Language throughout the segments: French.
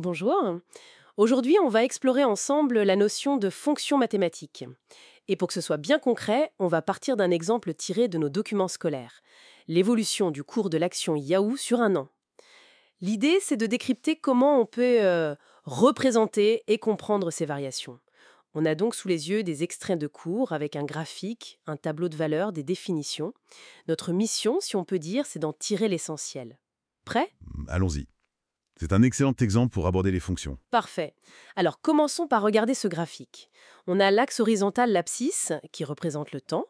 Bonjour. Aujourd'hui, on va explorer ensemble la notion de fonction mathématique. Et pour que ce soit bien concret, on va partir d'un exemple tiré de nos documents scolaires. L'évolution du cours de l'action Yahoo sur un an. L'idée, c'est de décrypter comment on peut représenter et comprendre ces variations. On a donc sous les yeux des extraits de cours avec un graphique, un tableau de valeurs, des définitions. Notre mission, si on peut dire, c'est d'en tirer l'essentiel. Prêt? Allons-y. C'est un excellent exemple pour aborder les fonctions. Parfait. Alors commençons par regarder ce graphique. On a l'axe horizontal, l'abscisse, qui représente le temps,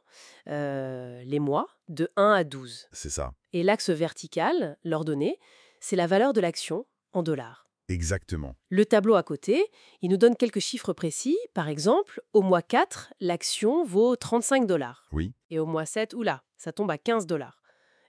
les mois, de 1 à 12. C'est ça. Et l'axe vertical, l'ordonnée, c'est la valeur de l'action en dollars. Exactement. Le tableau à côté, il nous donne quelques chiffres précis. Par exemple, au mois 4, l'action vaut 35 dollars. Oui. Et au mois 7, oula, ça tombe à 15 dollars.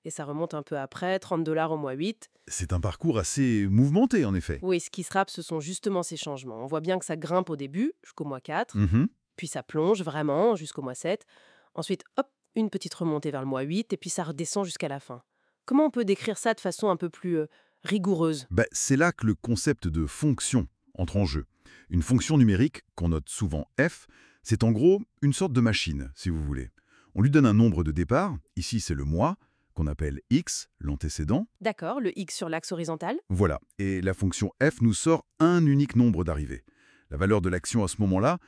Et ça remonte un peu après, 30 dollars au mois 8. C'est un parcours assez mouvementé, en effet. Oui, ce qui se rappe, ce sont justement ces changements. On voit bien que ça grimpe au début, jusqu'au mois 4, Mhm. puis ça plonge vraiment jusqu'au mois 7. Ensuite, hop, une petite remontée vers le mois 8, et puis ça redescend jusqu'à la fin. Comment on peut décrire ça de façon un peu plus rigoureuse? C'est là que le concept de fonction entre en jeu. Une fonction numérique, qu'on note souvent f, c'est en gros une sorte de machine, si vous voulez. On lui donne un nombre de départ, ici c'est le mois, qu'on appelle x, l'antécédent. D'accord, le X sur l'axe horizontal. Voilà, et la fonction f nous sort un unique nombre d'arrivées. La valeur de l'action à ce moment-là,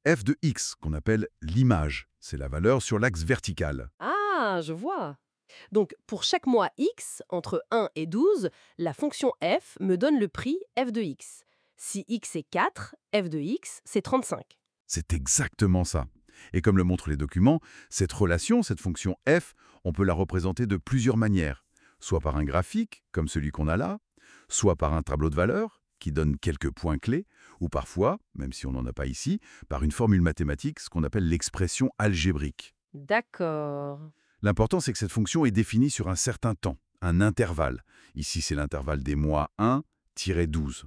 f de x, qu'on appelle l'image, c'est la valeur sur l'axe vertical. Ah, je vois. Donc, pour chaque mois X, entre 1 et 12, la fonction f me donne le prix f de X. Si X est 4, f de X, c'est 35. C'est exactement ça. Et comme le montrent les documents, cette relation, cette fonction f, on peut la représenter de plusieurs manières. Soit par un graphique, comme celui qu'on a là, soit par un tableau de valeurs, qui donne quelques points clés, ou parfois, même si on n'en a pas ici, par une formule mathématique, ce qu'on appelle l'expression algébrique. D'accord. L'important, c'est que cette fonction est définie sur un certain temps, un intervalle. Ici, c'est l'intervalle des mois 1-12.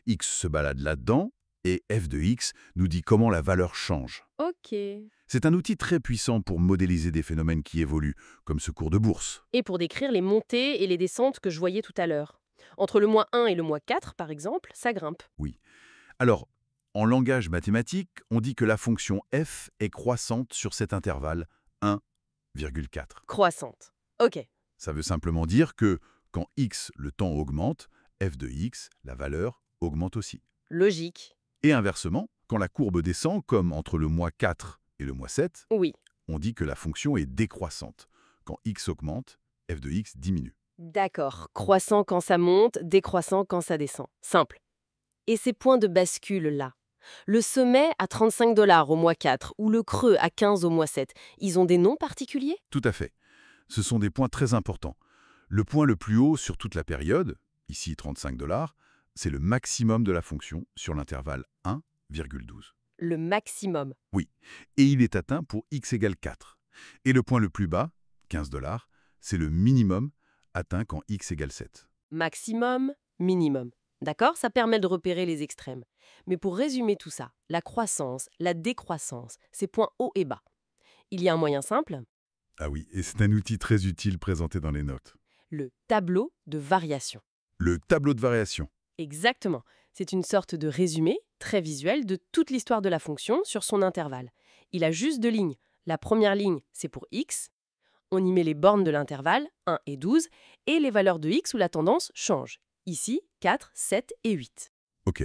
X se balade là-dedans, et f de x nous dit comment la valeur change. Ok. C'est un outil très puissant pour modéliser des phénomènes qui évoluent, comme ce cours de bourse. Et pour décrire les montées et les descentes que je voyais tout à l'heure. Entre le mois 1 et le mois 4, par exemple, ça grimpe. Oui. Alors, en langage mathématique, on dit que la fonction f est croissante sur cet intervalle 1,4. Croissante. Ok. Ça veut simplement dire que quand x, le temps augmente, f de x, la valeur, augmente aussi. Logique. Et inversement, quand la courbe descend, comme entre le mois 4 et le mois 7, Oui. on dit que la fonction est décroissante. Quand x augmente, f de x diminue. D'accord. Croissant quand ça monte, décroissant quand ça descend. Simple. Et ces points de bascule-là, le sommet à 35 dollars au mois 4 ou le creux à 15 au mois 7, ils ont des noms particuliers? Tout à fait. Ce sont des points très importants. Le point le plus haut sur toute la période, ici 35 dollars, c'est le maximum de la fonction sur l'intervalle 1,12. Le maximum. Oui, et il est atteint pour x égale 4. Et le point le plus bas, 15 dollars, c'est le minimum atteint quand x égale 7. Maximum, minimum. D'accord? Ça permet de repérer les extrêmes. Mais pour résumer tout ça, la croissance, la décroissance, ces points hauts et bas. Il y a un moyen simple, Ah oui, et c'est un outil très utile présenté dans les notes. le tableau de variation. Le tableau de variation. Exactement. C'est une sorte de résumé, très visuel, de toute l'histoire de la fonction sur son intervalle. Il a juste deux lignes. La première ligne, c'est pour x. On y met les bornes de l'intervalle, 1 et 12, et les valeurs de x où la tendance change. Ici, 4, 7 et 8. Ok,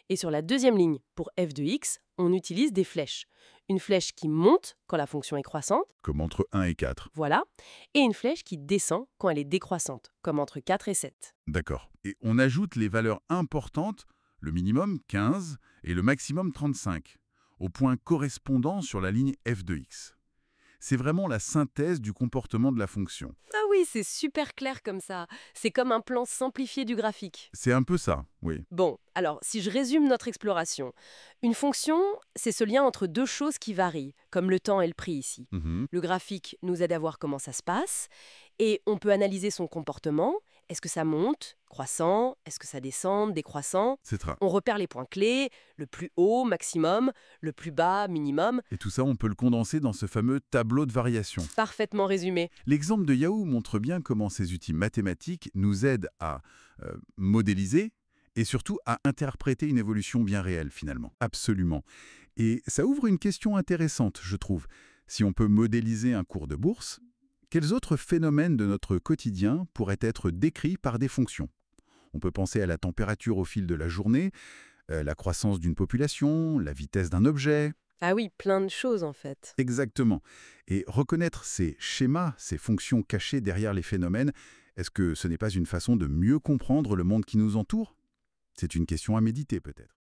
Et sur la deuxième ligne, pour f de x, on utilise des flèches. Une flèche qui monte quand la fonction est croissante, comme entre 1 et 4. voilà, et une flèche qui descend quand elle est décroissante, comme entre 4 et 7. D'accord. Et on ajoute les valeurs importantes, le minimum 15 et le maximum 35, au point correspondant sur la ligne f de x. C'est vraiment la synthèse du comportement de la fonction. Ah oui, c'est super clair comme ça. C'est comme un plan simplifié du graphique. C'est un peu ça, oui. Bon, alors si je résume notre exploration, une fonction, c'est ce lien entre deux choses qui varient, comme le temps et le prix ici. Mhm. Le graphique nous aide à voir comment ça se passe, et on peut analyser son comportement. Est-ce que ça monte, croissant? Est-ce que ça descend, décroissant? C'est ça. On repère les points clés, le plus haut, maximum, le plus bas, minimum. Et tout ça, on peut le condenser dans ce fameux tableau de variation. Parfaitement résumé. L'exemple de Yahoo montre bien comment ces outils mathématiques nous aident à modéliser Et surtout à interpréter une évolution bien réelle, finalement. Absolument. Et ça ouvre une question intéressante, je trouve. Si on peut modéliser un cours de bourse, quels autres phénomènes de notre quotidien pourraient être décrits par des fonctions? On peut penser à la température au fil de la journée, la croissance d'une population, la vitesse d'un objet. Ah oui, plein de choses en fait. Exactement. Et reconnaître ces schémas, ces fonctions cachées derrière les phénomènes, est-ce que ce n'est pas une façon de mieux comprendre le monde qui nous entoure? C'est une question à méditer peut-être.